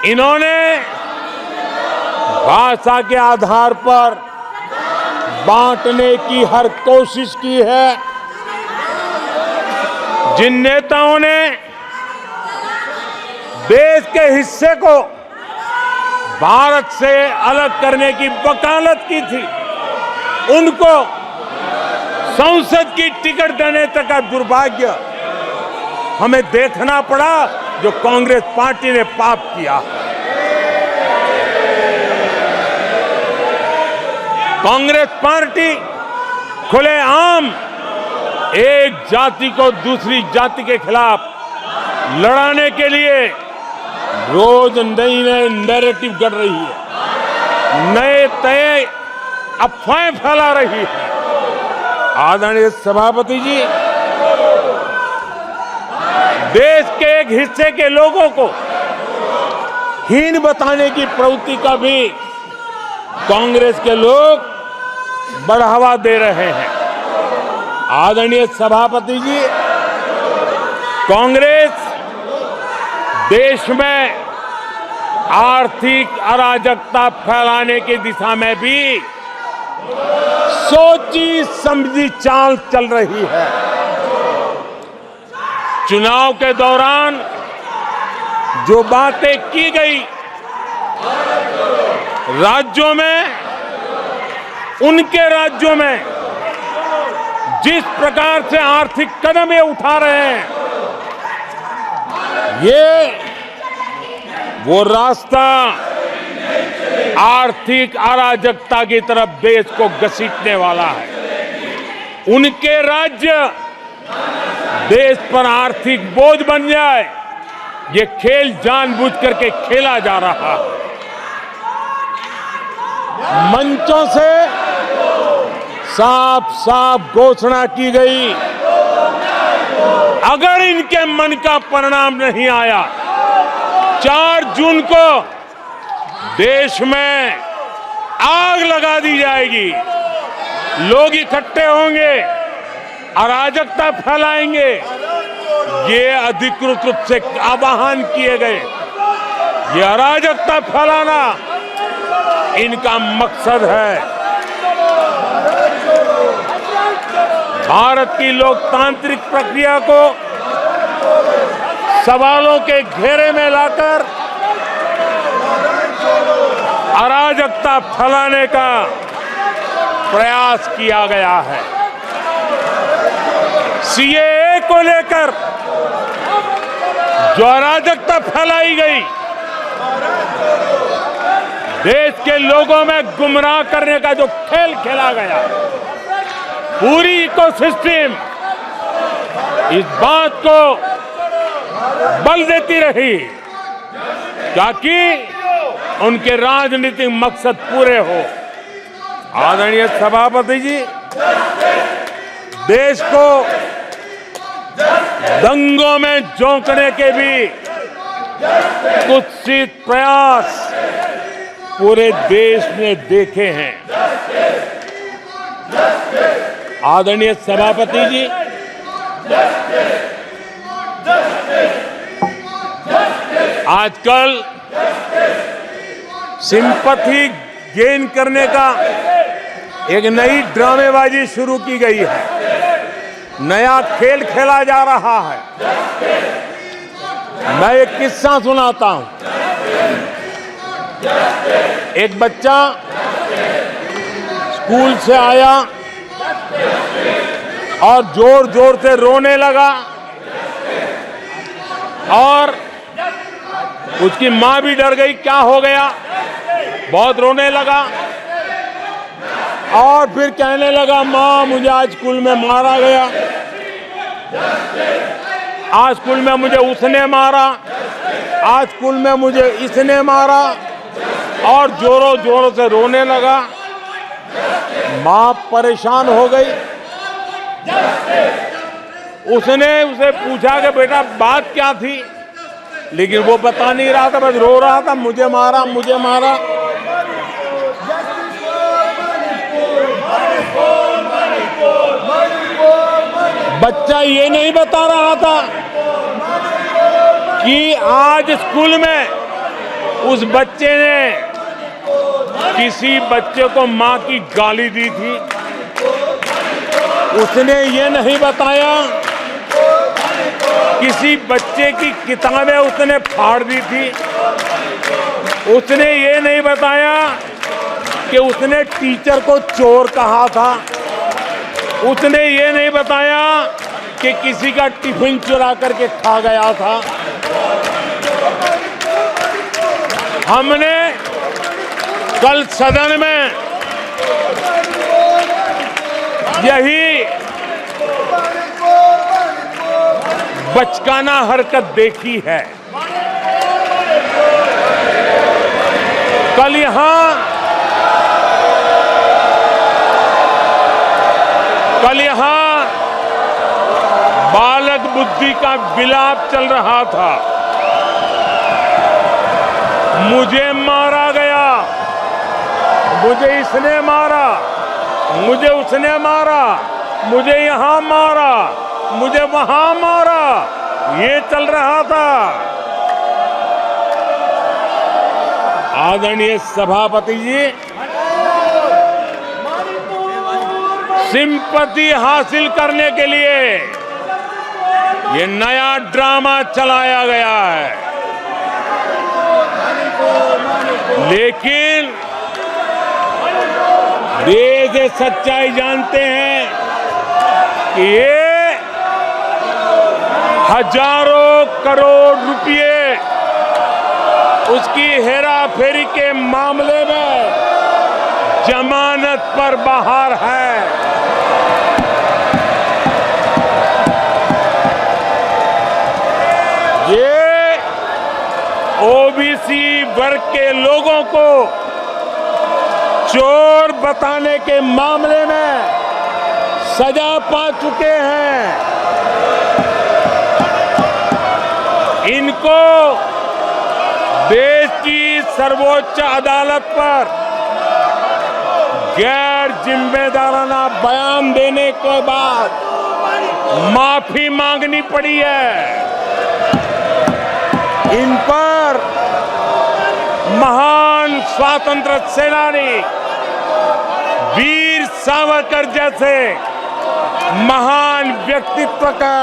इन्होंने भाषा के आधार पर बांटने की हर कोशिश की है। जिन नेताओं ने देश के हिस्से को भारत से अलग करने की वकालत की थी, उनको संसद की टिकट देने तक का दुर्भाग्य हमें देखना पड़ा, जो कांग्रेस पार्टी ने पाप किया। कांग्रेस पार्टी खुलेआम एक जाति को दूसरी जाति के खिलाफ लड़ाने के लिए रोज नई नए नैरेटिव गढ़ रही है, नए अफवाहें फैला रही है। आदरणीय सभापति जी, देश के एक हिस्से के लोगों को हीन बताने की प्रवृत्ति का भी कांग्रेस के लोग बढ़ावा दे रहे हैं। आदरणीय सभापति जी, कांग्रेस देश में आर्थिक अराजकता फैलाने की दिशा में भी सोची समझी चाल चल रही है। चुनाव के दौरान जो बातें की गई, राज्यों में, उनके राज्यों में जिस प्रकार से आर्थिक कदम ये उठा रहे हैं, ये वो रास्ता आर्थिक अराजकता की तरफ देश को घसीटने वाला है। उनके राज्य देश पर आर्थिक बोझ बन जाए, ये खेल जानबूझ करके खेला जा रहा है। मंचों से साफ साफ घोषणा की गई, अगर इनके मन का परिणाम नहीं आया, 4 जून को देश में आग लगा दी जाएगी। लोग इकट्ठे होंगे, अराजकता फैलाएंगे। ये अधिकृत रूप से आह्वान किए गए, ये अराजकता फैलाना इनका मकसद है। भारत की लोकतांत्रिक प्रक्रिया को सवालों के घेरे में लाकर अराजकता फैलाने का प्रयास किया गया है। सीएए को लेकर जो अराजकता फैलाई गई, देश के लोगों में गुमराह करने का जो खेल खेला गया, पूरी इकोसिस्टम इस बात को बल देती रही ताकि उनके राजनीतिक मकसद पूरे हो। आदरणीय सभापति जी, देश को दंगों में झोंकने के भी कुत्सित प्रयास पूरे देश ने देखे हैं। आदरणीय सभापति जी, आजकल सिंपैथी गेन करने का एक नई ड्रामेबाजी शुरू की गई है, नया खेल खेला जा रहा है। मैं एक किस्सा सुनाता हूं। एक बच्चा स्कूल से आया और जोर जोर से रोने लगा और उसकी माँ भी डर गई, क्या हो गया, बहुत रोने लगा और फिर कहने लगा, माँ मुझे आज स्कूल में मारा गया, आज स्कूल में मुझे उसने मारा, आज स्कूल में मुझे इसने मारा, और जोरों जोरों से रोने लगा। माँ परेशान हो गई। उसने उसे पूछा कि बेटा बात क्या थी, लेकिन वो बता नहीं रहा था, बस रो रहा था, मुझे मारा मुझे मारा। बच्चा ये नहीं बता रहा था कि आज स्कूल में उस बच्चे ने किसी बच्चे को मां की गाली दी थी। उसने ये नहीं बताया किसी बच्चे की किताबें उसने फाड़ दी थी। उसने ये नहीं बताया कि उसने टीचर को चोर कहा था। उसने ये नहीं बताया कि किसी का टिफिन चुरा करके खा गया था। हमने कल सदन में यही बचकाना हरकत देखी है। कल यहां बालक बुद्धि का विलाप चल रहा था। मुझे मारा गया, मुझे इसने मारा, मुझे उसने मारा, मुझे यहां मारा, मुझे वहां मारा, ये चल रहा था। आदरणीय सभापति जी, सिंपैथी हासिल करने के लिए ये नया ड्रामा चलाया गया है। लेकिन देश ये सच्चाई जानते हैं कि ये हजारों करोड़ रुपए उसकी हेराफेरी के मामले में जमानत पर बाहर है। ये ओबीसी वर्ग के लोगों को चोर बताने के मामले में सजा पा चुके हैं। इनको देश की सर्वोच्च अदालत पर गैर जिम्मेदाराना बयान देने के बाद माफी मांगनी पड़ी है। इन पर महान स्वातंत्र सेनानी वीर सावरकर जैसे महान व्यक्तित्व का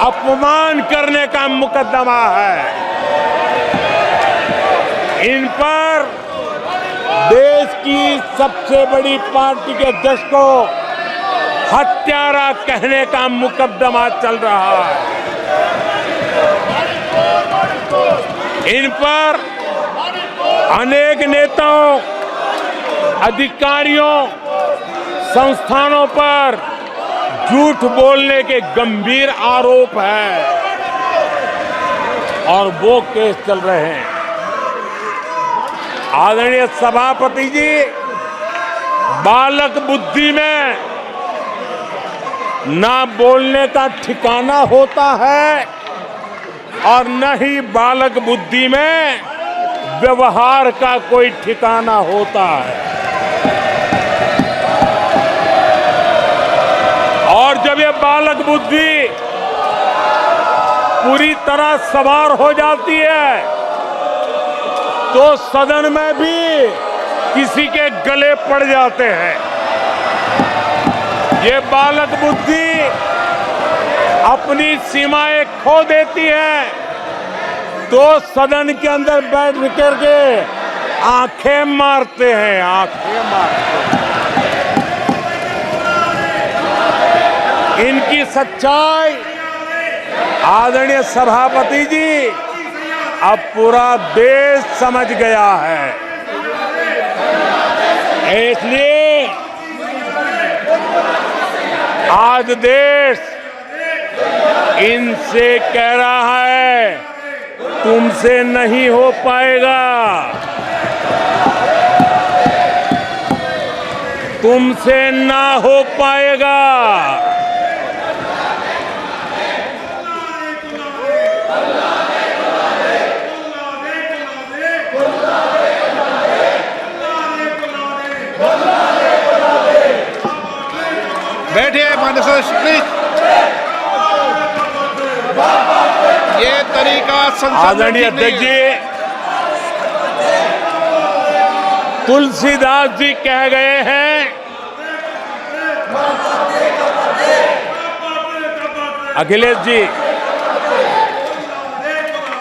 अपमान करने का मुकदमा है। इन पर देश की सबसे बड़ी पार्टी के अध्यक्ष को हत्यारा कहने का मुकदमा चल रहा है। इन पर अनेक नेताओं, अधिकारियों, संस्थानों पर झूठ बोलने के गंभीर आरोप हैं और वो केस चल रहे हैं। आदरणीय सभापति जी, बालक बुद्धि में ना बोलने का ठिकाना होता है और न ही बालक बुद्धि में व्यवहार का कोई ठिकाना होता है। और जब ये बालक बुद्धि पूरी तरह सवार हो जाती है तो सदन में भी किसी के गले पड़ जाते हैं। ये बालक बुद्धि अपनी सीमाएं खो देती है तो सदन के अंदर बैठ करके आंखें मारते हैं, आंखें मारते हैं। इनकी सच्चाई आदरणीय सभापति जी अब पूरा देश समझ गया है। इसलिए आज देश इनसे कह रहा है तुमसे नहीं हो पाएगा, तुमसे ना हो पाएगा। बैठिए माननीय सदस्य प्लीज। ये तरीका संसद आदरणीय अध्यक्ष जी, तुलसीदास जी कह गए हैं, अखिलेश जी,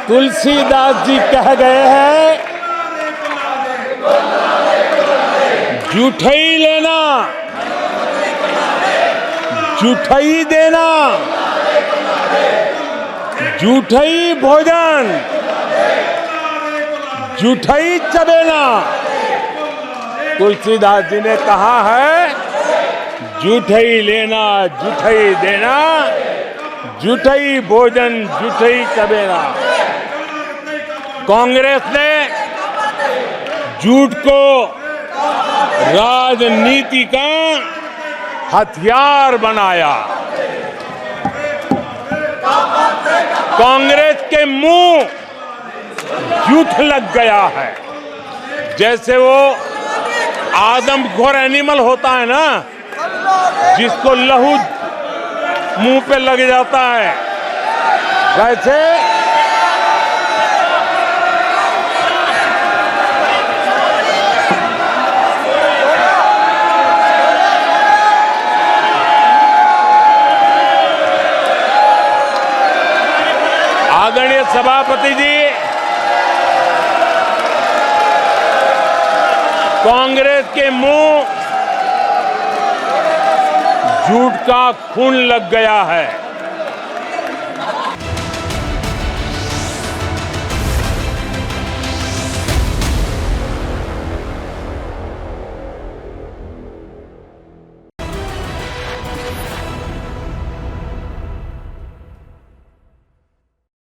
तुलसीदास जी कह गए हैं, जूठई लेना, जूठई देना, जूठई भोजन, जूठई चबेना। तुलसीदास जी ने कहा है, जूठई लेना, जूठई देना, जूठई भोजन, जूठई चबेना। कांग्रेस ने झूठ को राजनीति का हथियार बनाया। कांग्रेस के मुंह झूठ लग गया है। जैसे वो आदमखोर एनिमल होता है ना, जिसको लहू मुंह पे लग जाता है, वैसे आदरणीय सभापति जी, कांग्रेस के मुंह झूठ का खून लग गया है।